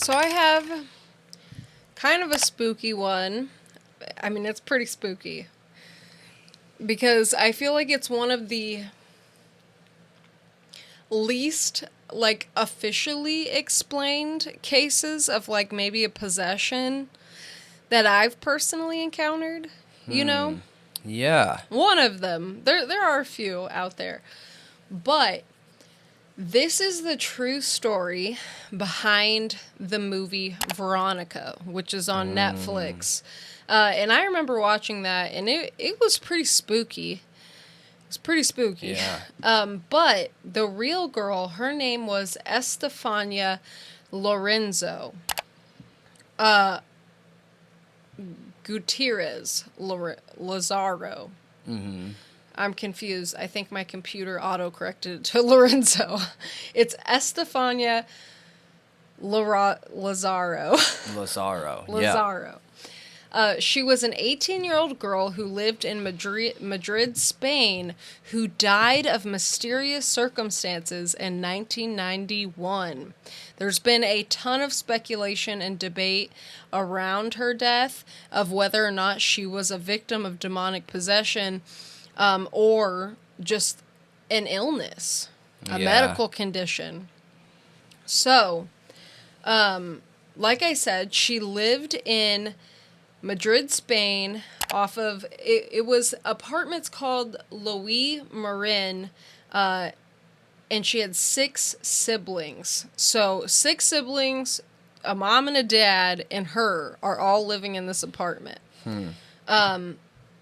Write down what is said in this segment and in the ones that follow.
So I have kind of a spooky one. I mean, it's pretty spooky. Because I feel like it's one of the least, like, officially explained cases of, like, maybe a possession that I've personally encountered, you know? Yeah. One of them. There are a few out there. But this is the true story behind the movie Veronica, which is on Netflix. And I remember watching that, and it was pretty spooky. It's pretty spooky. Yeah. But the real girl, her name was Estefania Lorenzo. Gutierrez Lazaro. Mm-hmm. I'm confused. I think my computer auto-corrected to Lorenzo. It's Estefania Lazaro. Lazaro. Lazaro. She was an 18-year-old girl who lived in Madrid, Spain, who died of mysterious circumstances in 1991. There's been a ton of speculation and debate around her death of whether or not she was a victim of demonic possession or just an illness, a medical condition. So, like I said, she lived in Madrid, Spain, off of, it was apartments called Louis Marin, and she had 6 siblings. So 6 siblings, a mom and a dad, and her are all living in this apartment.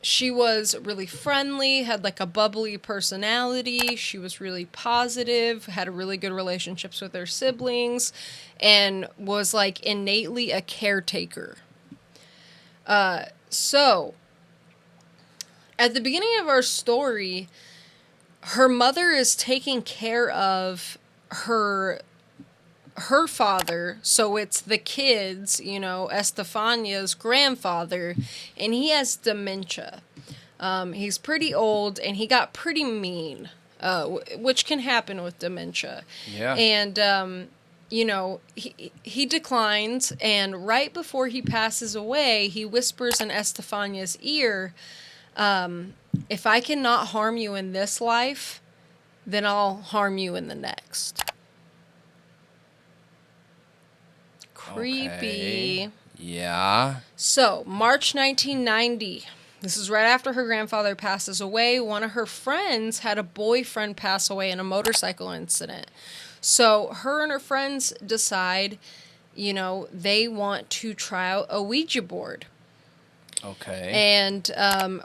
She was really friendly, had like a bubbly personality. She was really positive, had really good relationships with her siblings, and was like innately a caretaker. So, at the beginning of our story, her mother is taking care of her father, so it's the kids, you know, Estefania's grandfather, and he has dementia. He's pretty old, and he got pretty mean, which can happen with dementia. Yeah. And, you know, he declines, and right before he passes away, he whispers in Estefania's ear, if I cannot harm you in this life, then I'll harm you in the next. Creepy. Okay. Yeah. So, March 1990. This is right after her grandfather passes away. One of her friends had a boyfriend pass away in a motorcycle incident. So, her and her friends decide, you know, they want to try out a Ouija board. Okay. And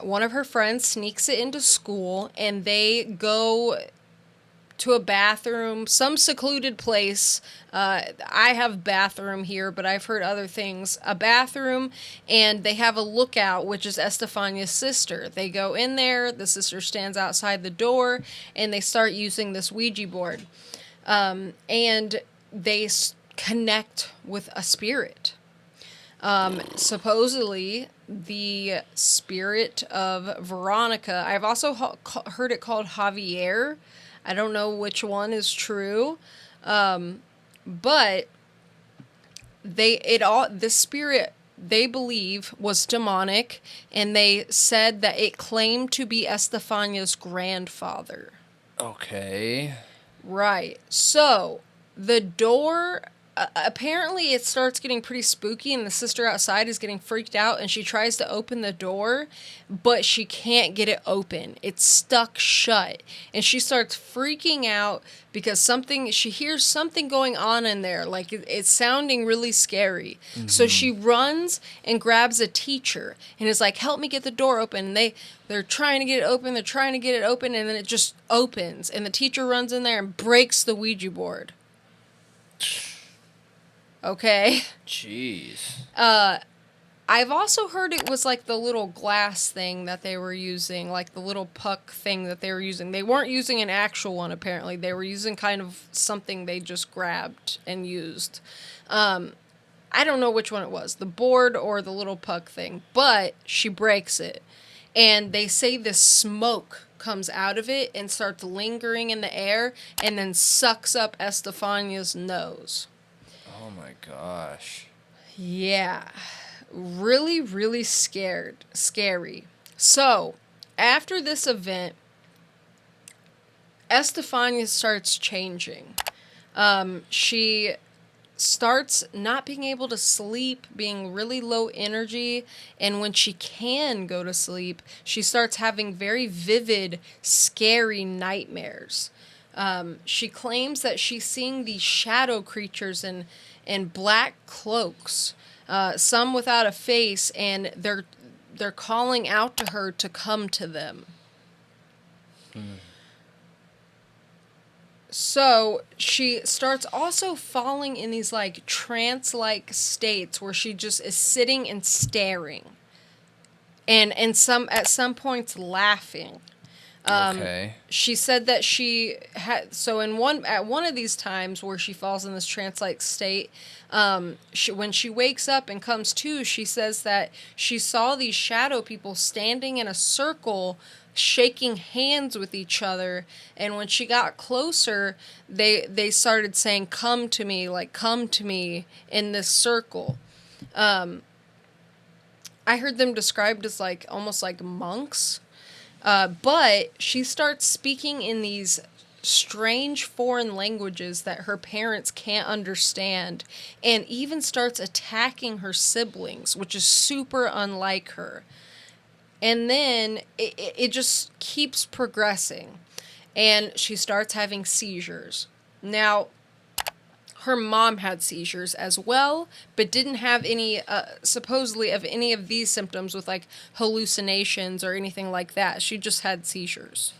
one of her friends sneaks it into school, and they go to a bathroom, some secluded place. I have bathroom here, but I've heard other things. A bathroom, and they have a lookout, which is Estefania's sister. They go in there, the sister stands outside the door, and they start using this Ouija board. And they connect with a spirit. Supposedly, the spirit of Veronica, The also heard it called Javier. I don't know which one is true, but the spirit they believe was demonic, and they said that it claimed to be Estefania's grandfather. Okay. Right. So the door. Apparently it starts getting pretty spooky, and the sister outside is getting freaked out, and she tries to open the door, but she can't get it open. It's stuck shut, and she starts freaking out because she hears something going on in there, like it's sounding really scary. Mm-hmm. So she runs and grabs a teacher and is like, help me get the door open. And they're trying to get it open, and then it just opens, and the teacher runs in there and breaks the Ouija board. Okay. Jeez. I've also heard it was like the little glass thing that they were using, like the little puck thing that they were using. They weren't using an actual one, apparently. They were using kind of something they just grabbed and used. I don't know which one it was, the board or the little puck thing, but she breaks it. And they say this smoke comes out of it and starts lingering in the air and then sucks up Estefania's nose. Oh my my gosh. Yeah. Really, really scary. So, after this event, Estefania starts changing. She starts not being able to sleep, being really low energy, and when she can go to sleep, she starts having very vivid, scary nightmares. She claims that she's seeing these shadow creatures in black cloaks, some without a face, and they're calling out to her to come to them. So she starts also falling in these like trance-like states where she just is sitting and staring, and at some points laughing. Okay. She said that she had at one of these times where she falls in this trance-like state, when she wakes up and comes to, she says that she saw these shadow people standing in a circle, shaking hands with each other, and when she got closer, they started saying, "Come to me," like "come to me" in this circle. I heard them described as like almost like monks. But she starts speaking in these strange foreign languages that her parents can't understand, and even starts attacking her siblings, which is super unlike her. And then it just keeps progressing, and she starts having seizures. Now, her mom had seizures as well, but didn't have any, supposedly, of any of these symptoms with, like, hallucinations or anything like that. She just had seizures.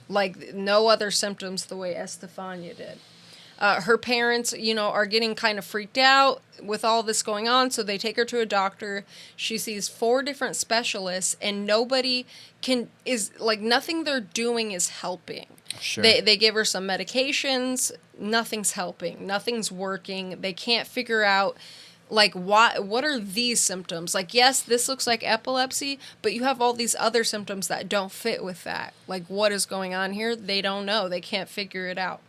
Like, no other symptoms the way Estefania did. Her parents, are getting kind of freaked out with all this going on, so they take her to a doctor. She sees 4 different specialists, and nothing they're doing is helping. Sure. They give her some medications. Nothing's helping. Nothing's working. They can't figure out, like, what are these symptoms? Like, yes, this looks like epilepsy, but you have all these other symptoms that don't fit with that. Like, what is going on here? They don't know. They can't figure it out.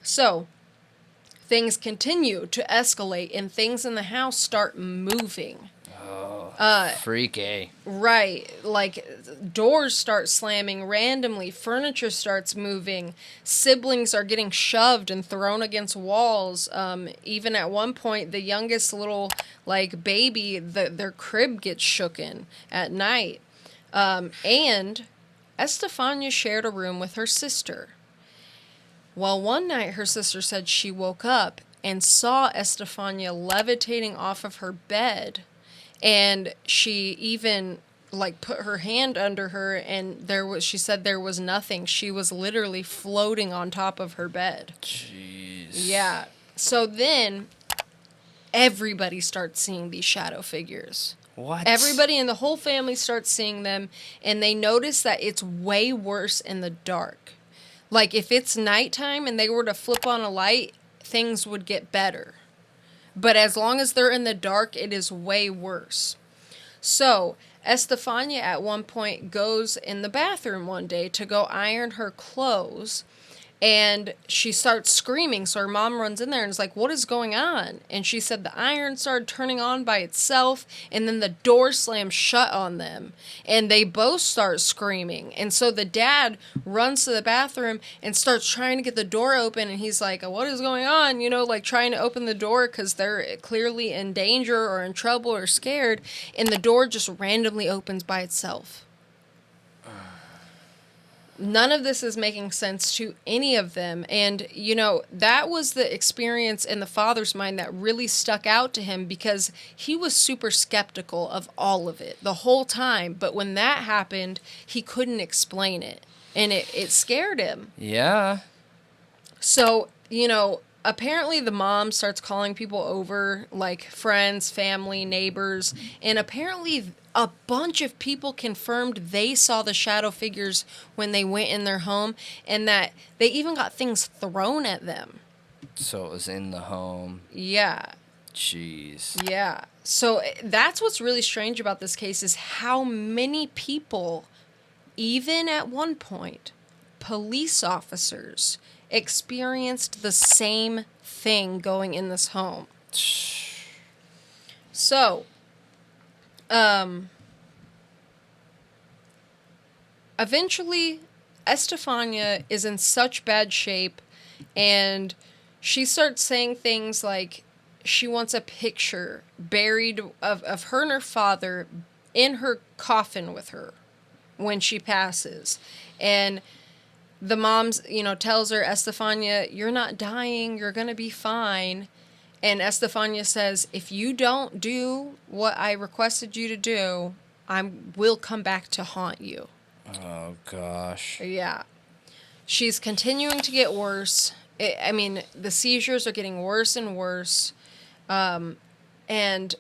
So, things continue to escalate, and things in the house start moving. Freaky. Right. Like, doors start slamming randomly, furniture starts moving, siblings are getting shoved and thrown against walls. Even at one point, the youngest little, like, baby, their crib gets shooken at night. And Estefania shared a room with her sister. Well, one night her sister said she woke up and saw Estefania levitating off of her bed, and she even like put her hand under her, and she said there was nothing. She was literally floating on top of her bed. Jeez. Yeah. So then everybody starts seeing these shadow figures. What? Everybody in the whole family starts seeing them, and they notice that it's way worse in the dark. Like, if it's nighttime and they were to flip on a light, things would get better. But as long as they're in the dark, it is way worse. So, Estefania at one point goes in the bathroom one day to go iron her clothes, and she starts screaming, so her mom runs in there and is like, "What is going on?" And she said the iron started turning on by itself, and then the door slammed shut on them, and they both start screaming. And so the dad runs to the bathroom and starts trying to get the door open, and he's like, "What is going on?" Like trying to open the door because they're clearly in danger or in trouble or scared, and the door just randomly opens by itself. None of this is making sense to any of them. And, that was the experience in the father's mind that really stuck out to him, because he was super skeptical of all of it the whole time. But when that happened, he couldn't explain it. And it scared him. Yeah. So, apparently the mom starts calling people over, like friends, family, neighbors. And apparently a bunch of people confirmed they saw the shadow figures when they went in their home, and that they even got things thrown at them. So it was in the home. Yeah. Jeez. Yeah. So that's what's really strange about this case, is how many people, even at one point, police officers experienced the same thing going in this home. So, eventually, Estefania is in such bad shape, and she starts saying things like she wants a picture buried of her and her father in her coffin with her when she passes. And the mom's, tells her, Estefania, you're not dying, you're going to be fine. And Estefania says, if you don't do what I requested you to do, I will come back to haunt you. Oh, gosh. Yeah. She's continuing to get worse. The seizures are getting worse and worse. And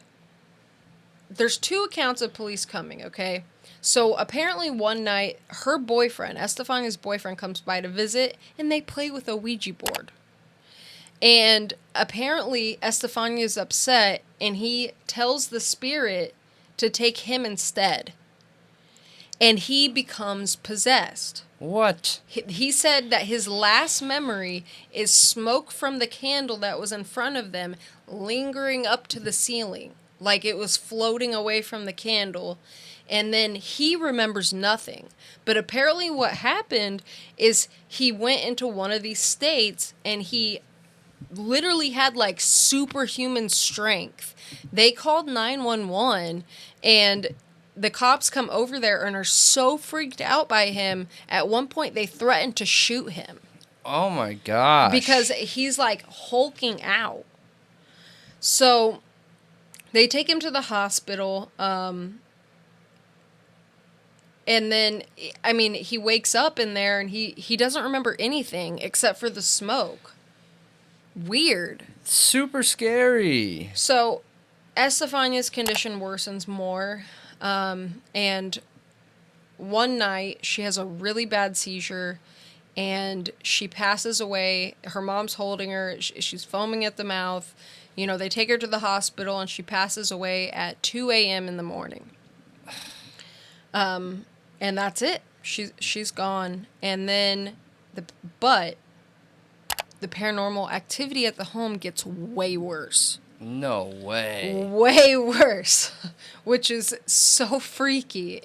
there's 2 accounts of police coming, okay? So apparently one night, her boyfriend, Estefania's boyfriend, comes by to visit, and they play with a Ouija board. And apparently Estefania's upset, and he tells the spirit to take him instead. And he becomes possessed. What? He said that his last memory is smoke from the candle that was in front of them lingering up to the ceiling, like it was floating away from the candle. And then he remembers nothing. But apparently what happened is he went into one of these states, and he literally had like superhuman strength. They called 911, and the cops come over there and are so freaked out by him. At one point, they threatened to shoot him. Oh my gosh. Because he's like hulking out. So they take him to the hospital. And then, he wakes up in there, and he doesn't remember anything except for the smoke. Weird. Super scary. So Estefania's condition worsens more. And one night she has a really bad seizure, and she passes away. Her mom's holding her. She's foaming at the mouth. They take her to the hospital, and she passes away at 2 a.m. in the morning. And that's it. She's gone. And then the paranormal activity at the home gets way worse. No way. Way worse, which is so freaky.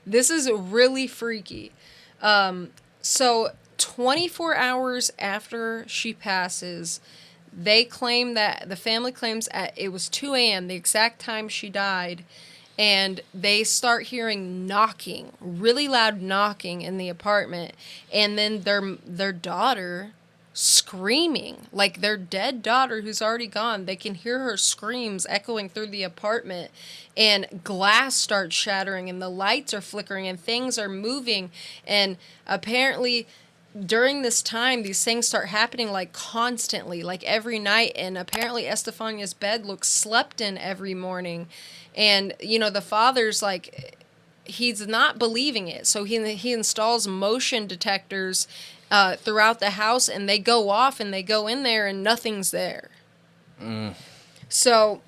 This is really freaky. So 24 hours after she passes, they claim that the family claims it was 2 a.m., the exact time she died, and they start hearing knocking, really loud knocking in the apartment, and then their daughter screaming, like their dead daughter who's already gone. They can hear her screams echoing through the apartment, and glass starts shattering, and the lights are flickering, and things are moving. And apparently during this time, these things start happening like constantly, like every night. And apparently Estefania's bed looks slept in every morning. And the father's like, he's not believing it, so he installs motion detectors throughout the house, and they go off, and they go in there, and nothing's there. So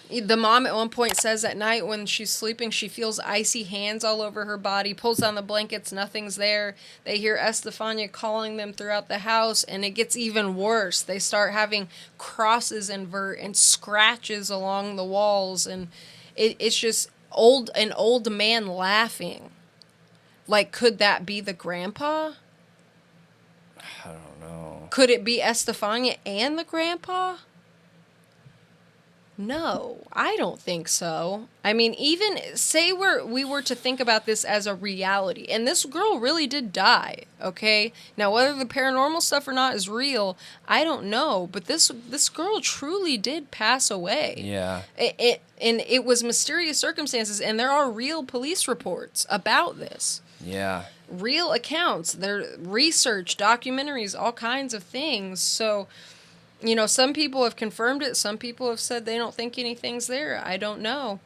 the mom at one point says at night when she's sleeping, she feels icy hands all over her body, pulls down the blankets, nothing's there. They hear Estefania calling them throughout the house, and it gets even worse. They start having crosses invert and scratches along the walls, and it's just an old man laughing. Like, could that be the grandpa? I don't know. Could it be Estefania and the grandpa? No, I don't think so. Even say we were to think about this as a reality, and this girl really did die, okay? Now, whether the paranormal stuff or not is real, I don't know, but this girl truly did pass away. Yeah. And it was mysterious circumstances, and there are real police reports about this. Yeah. Real accounts, there research, documentaries, all kinds of things. So, some people have confirmed it. Some people have said they don't think anything's there. I don't know.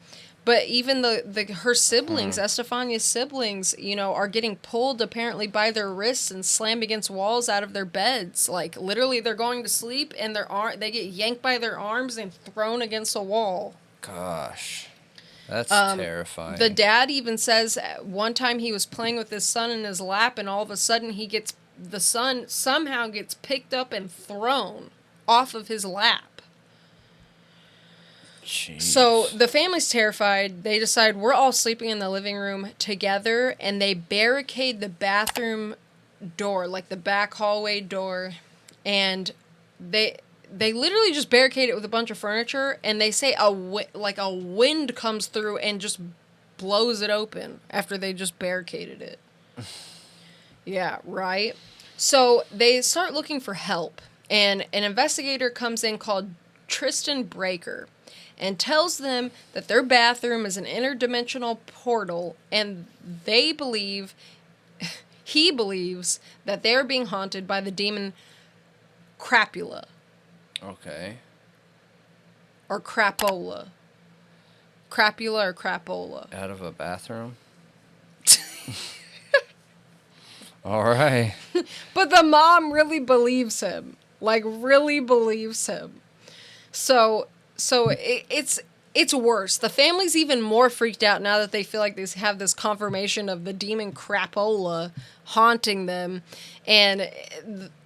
But even her siblings, Estefania's siblings, are getting pulled apparently by their wrists and slammed against walls out of their beds. Like, literally, they're going to sleep, and they get yanked by their arms and thrown against a wall. Gosh. That's terrifying. The dad even says one time he was playing with his son in his lap, and all of a sudden he gets the son somehow gets picked up and thrown off of his lap. Jeez. So the family's terrified. They decide we're all sleeping in the living room together, and they barricade the bathroom door, like the back hallway door, and they literally just barricade it with a bunch of furniture, and they say a wind comes through and just blows it open after they just barricaded it. Yeah, right? So they start looking for help, and an investigator comes in called Tristan Breaker and tells them that their bathroom is an interdimensional portal, and he believes that they're being haunted by the demon Crapula. Okay. Or Crapola. Crapula or Crapola. Out of a bathroom? All right. But the mom really believes him. Like, really believes him. So it's worse. The family's even more freaked out now that they feel like they have this confirmation of the demon Crapola haunting them. And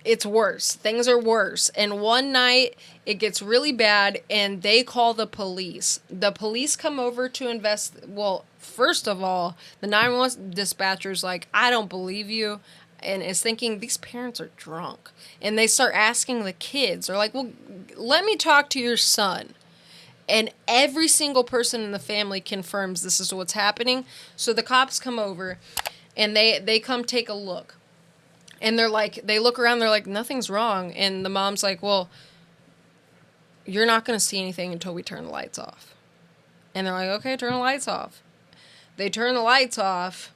it's worse. Things are worse. And one night, it gets really bad, and they call the police. The police come over to well, first of all, the 911 dispatcher's like, I don't believe you, and is thinking, these parents are drunk. And they start asking the kids. They're like, well, let me talk to your son. And every single person in the family confirms this is what's happening. So the cops come over, and they come take a look. And they're like, they look around, they're like, nothing's wrong. And the mom's like, well, you're not going to see anything until we turn the lights off. And they're like, okay, turn the lights off. They turn the lights off,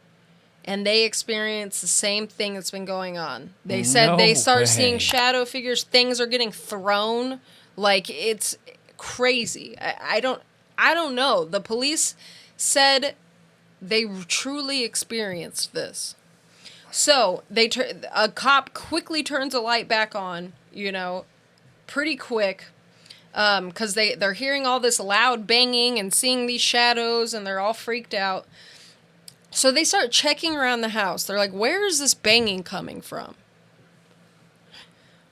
and they experience the same thing that's been going on. They said they start seeing shadow figures. Things are getting thrown. Like, it's crazy. I don't know. The police said they truly experienced this. So a cop quickly turns a light back on, pretty quick, because they're hearing all this loud banging and seeing these shadows, and they're all freaked out. So they start checking around the house. They're like, where is this banging coming from?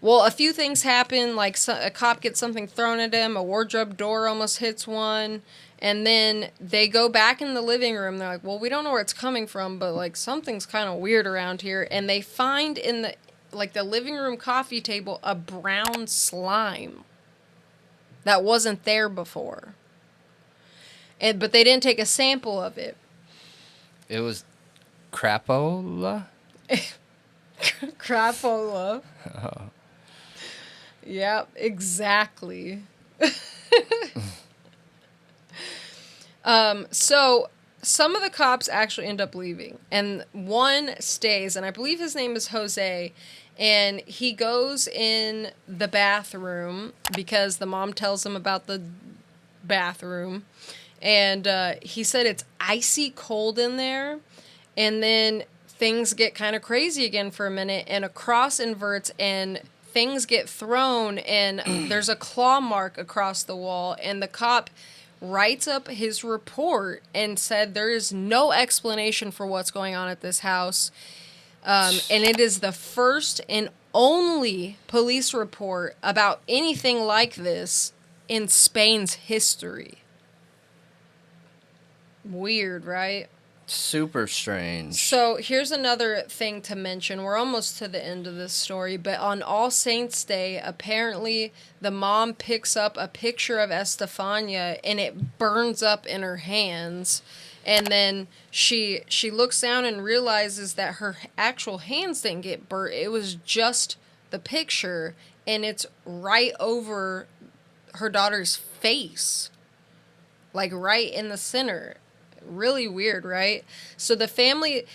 Well, a few things happen, like a cop gets something thrown at him, a wardrobe door almost hits one, and then they go back in the living room. They're like, well, we don't know where it's coming from, but, like, something's kind of weird around here. And they find in the living room coffee table a brown slime that wasn't there before. But they didn't take a sample of it. It was crapola? Crapola. Oh. Yep, exactly. So some of the cops actually end up leaving, and one stays, and I believe his name is Jose, and he goes in the bathroom because the mom tells him about the bathroom, and he said it's icy cold in there, and then things get kind of crazy again for a minute, and a cross inverts, and things get thrown, and there's a claw mark across the wall, and the cop writes up his report and said there is no explanation for what's going on at this house. And it is the first and only police report about anything like this in Spain's history. Weird, right? Super strange. So here's another thing to mention. We're almost to the end of this story, but on All Saints Day, apparently the mom picks up a picture of Estefania and it burns up in her hands. And then she looks down and realizes that her actual hands didn't get burnt. It was just the picture, and it's right over her daughter's face. Like right in the center. Really weird, right? So the family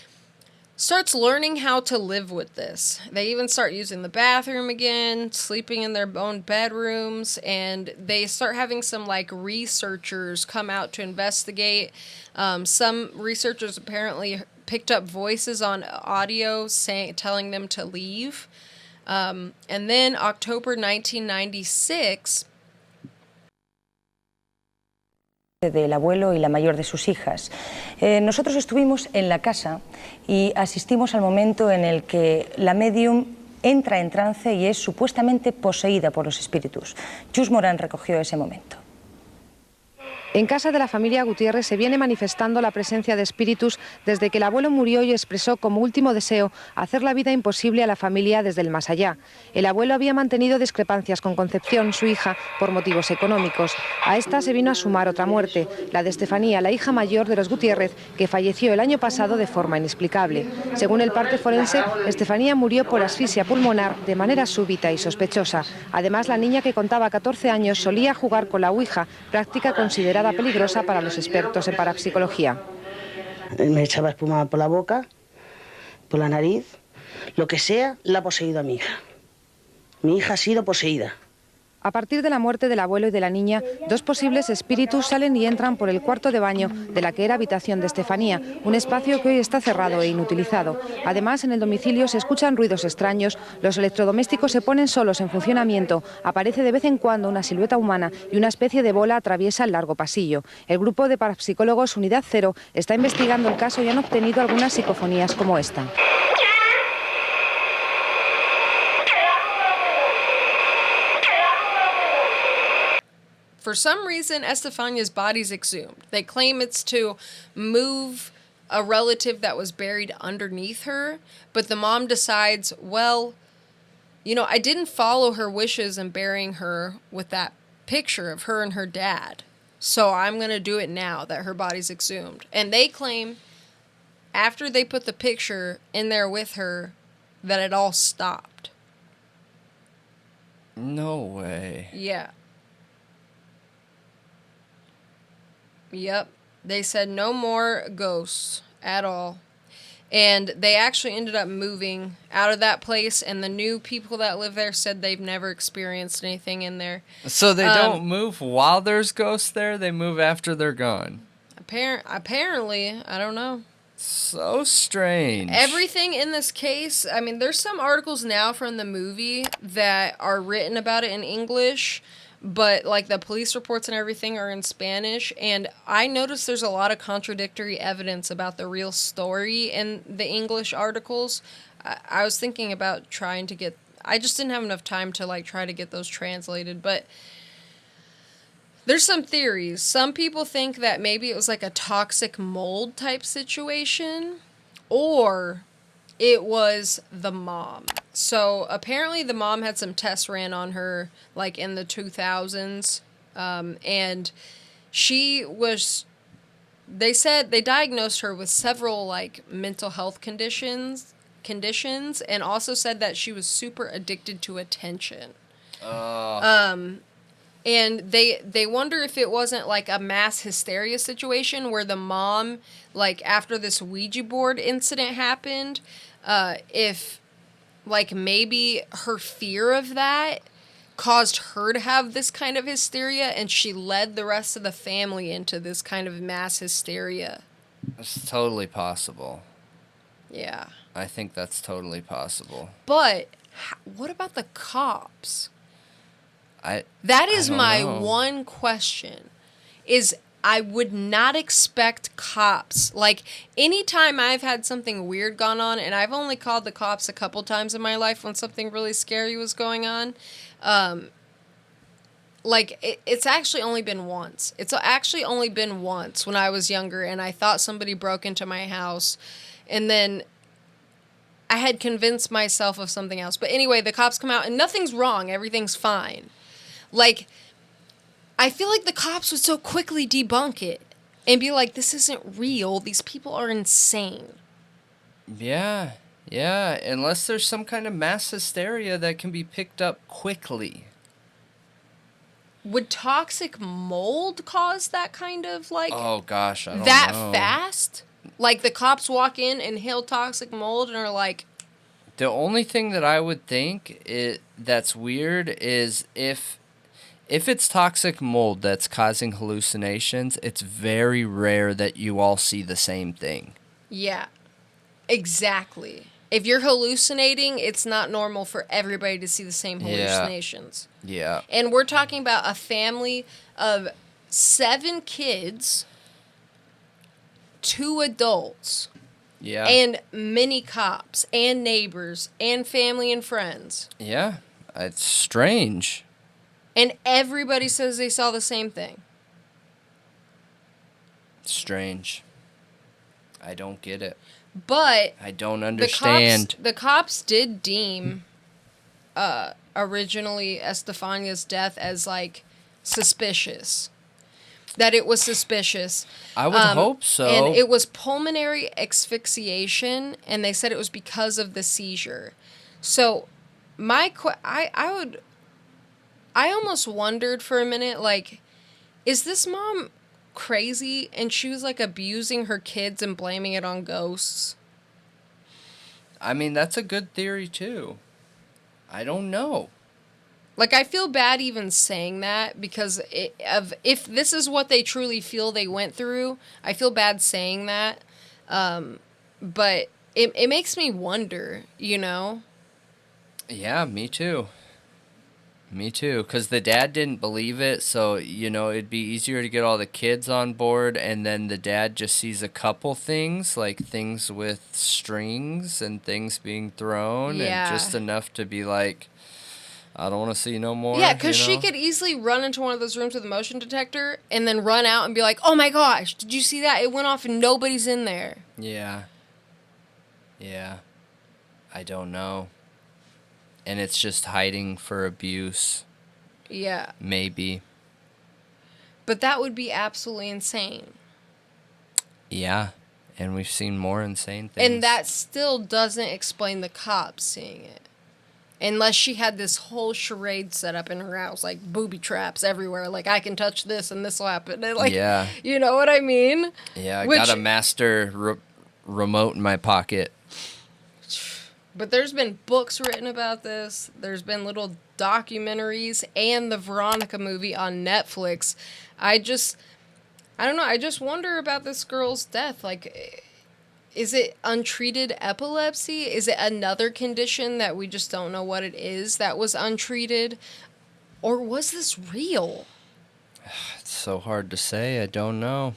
starts learning how to live with this. They even start using the bathroom again, sleeping in their own bedrooms, and they start having some, like, researchers come out to investigate. Some researchers apparently picked up voices on audio telling them to leave. And then October 1996... del abuelo y la mayor de sus hijas. Nosotros estuvimos en la casa y asistimos al momento en el que la medium entra en trance y es supuestamente poseída por los espíritus. Chus Morán recogió ese momento. En casa de la familia Gutiérrez se viene manifestando la presencia de espíritus desde que el abuelo murió y expresó como último deseo hacer la vida imposible a la familia desde el más allá. El abuelo había mantenido discrepancias con Concepción, su hija, por motivos económicos. A esta se vino a sumar otra muerte, la de Estefanía, la hija mayor de los Gutiérrez, que falleció el año pasado de forma inexplicable. Según el parte forense, Estefanía murió por asfixia pulmonar de manera súbita y sospechosa. Además, la niña, que contaba 14 años, solía jugar con la ouija, práctica considerada peligrosa para los expertos en parapsicología. Me echaba espuma por la boca, por la nariz, lo que sea, la ha poseído a mi hija. Mi hija ha sido poseída. A partir de la muerte del abuelo y de la niña, dos posibles espíritus salen y entran por el cuarto de baño de la que era habitación de Estefanía, un espacio que hoy está cerrado e inutilizado. Además, en el domicilio se escuchan ruidos extraños, los electrodomésticos se ponen solos en funcionamiento, aparece de vez en cuando una silueta humana y una especie de bola atraviesa el largo pasillo. El grupo de parapsicólogos Unidad Cero está investigando el caso y han obtenido algunas psicofonías como esta. For some reason, Estefania's body's exhumed. They claim it's to move a relative that was buried underneath her, but the mom decides, well, you know, I didn't follow her wishes in burying her with that picture of her and her dad, so I'm going to do it now that her body's exhumed. And they claim, after they put the picture in there with her, that it all stopped. No way. Yeah. Yep. They said no more ghosts at all. And they actually ended up moving out of that place, and the new people that live there said they've never experienced anything in there. So they don't move while there's ghosts there? They move after they're gone? Apparently, I don't know. So strange. Everything in this case, I mean, there's some articles now from the movie that are written about it in English, but like the police reports and everything are in Spanish, and I noticed there's a lot of contradictory evidence about the real story in the English articles. I was thinking about trying to get, I just didn't have enough time to like try to get those translated, but there's some theories. Some people think that maybe it was like a toxic mold type situation, or it was the mom. So apparently the mom had some tests ran on her like in the 2000s, and she was, they said they diagnosed her with several like mental health conditions, and also said that she was super addicted to attention. And they wonder if it wasn't like a mass hysteria situation where the mom, like after this Ouija board incident happened, if like maybe her fear of that caused her to have this kind of hysteria, and she led the rest of the family into this kind of mass hysteria. It's totally possible. Yeah. I think that's totally possible. But what about the cops? That is my one question. Is I would not expect cops. Like, anytime I've had something weird gone on, and I've only called the cops a couple times in my life when something really scary was going on, it's actually only been once. It's actually only been once when I was younger, and I thought somebody broke into my house, and then I had convinced myself of something else. But anyway, the cops come out, and nothing's wrong. Everything's fine. Like, I feel like the cops would so quickly debunk it and be like, this isn't real. These people are insane. Yeah, unless there's some kind of mass hysteria that can be picked up quickly. Would toxic mold cause that kind of, like... Oh, gosh, I don't know. That fast? Like, the cops walk in, inhale toxic mold, and are like... The only thing that I would think that's weird is if it's toxic mold that's causing hallucinations, it's very rare that you all see the same thing. Yeah, exactly. If you're hallucinating, it's not normal for everybody to see the same hallucinations. Yeah. And we're talking about a family of 7 kids, 2 adults, Yeah. and many cops and neighbors and family and friends. Yeah. It's strange. And everybody says they saw the same thing. Strange. I don't get it. But I don't understand. the cops did deem originally Estefania's death as like suspicious. That it was suspicious. I would hope so. And it was pulmonary asphyxiation, and they said it was because of the seizure. So I almost wondered for a minute, like, is this mom crazy and she was like abusing her kids and blaming it on ghosts? I mean, that's a good theory too. I don't know. Like, I feel bad even saying that because if this is what they truly feel they went through, I feel bad saying that. But it makes me wonder, you know? Yeah, me too. Me too, because the dad didn't believe it, so, you know, it'd be easier to get all the kids on board, and then the dad just sees a couple things, like things with strings and things being thrown, Yeah. and just enough to be like, I don't want to see no more. Yeah, because you she know? could easily run into one of those rooms with a motion detector and then run out and be like, oh my gosh, did you see that? It went off and nobody's in there. Yeah. Yeah. I don't know. And it's just hiding for abuse. Yeah. Maybe. But that would be absolutely insane. Yeah. And we've seen more insane things. And that still doesn't explain the cops seeing it. Unless she had this whole charade set up in her house, like booby traps everywhere. Like, I can touch this and this will happen. And like, yeah. You know what I mean? Yeah, I got a master remote in my pocket. But there's been books written about this. There's been little documentaries and the Veronica movie on Netflix. I don't know. I just wonder about this girl's death. Like, is it untreated epilepsy? Is it another condition that we just don't know what it is that was untreated? Or was this real? It's so hard to say. I don't know.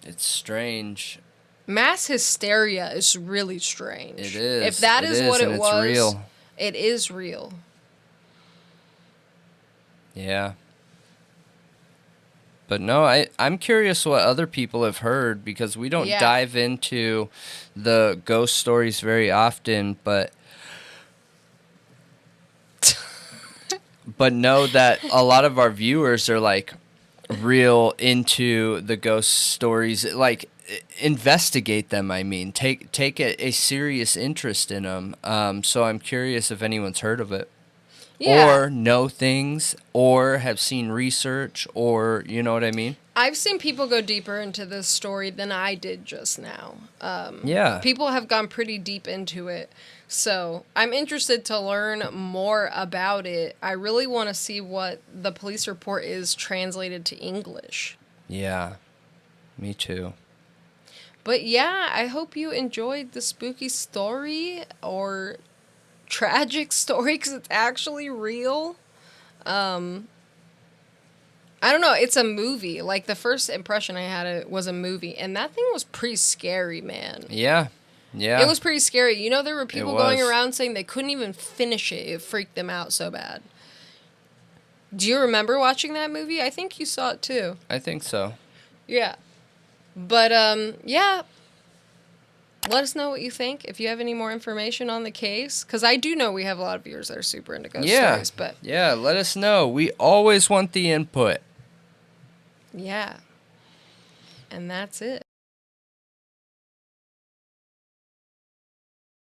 It's strange. Mass hysteria is really strange. It is. If that is what it was, it's real. It is real. Yeah. But no, I'm curious what other people have heard, because we don't dive into the ghost stories very often, but know that a lot of our viewers are like real into the ghost stories, like investigate them. I mean, take a serious interest in them. So I'm curious if anyone's heard of it. Yeah. Or know things, or have seen research, or, you know what I mean? I've seen people go deeper into this story than I did just now. Yeah. People have gone pretty deep into it. So I'm interested to learn more about it. I really want to see what the police report is translated to English. Yeah. Me too. But yeah, I hope you enjoyed the spooky story, or tragic story, because it's actually real. I don't know, it's a movie. Like, the first impression I had it was a movie, and that thing was pretty scary, man. Yeah. It was pretty scary. You know, there were people going was. around saying they couldn't even finish it. It freaked them out so bad. Do you remember watching that movie? I think you saw it too. I think so. Yeah. But, yeah. Let us know what you think, if you have any more information on the case. Because I do know we have a lot of viewers that are super into ghost stories. But yeah, let us know. We always want the input. yeah. And that's it.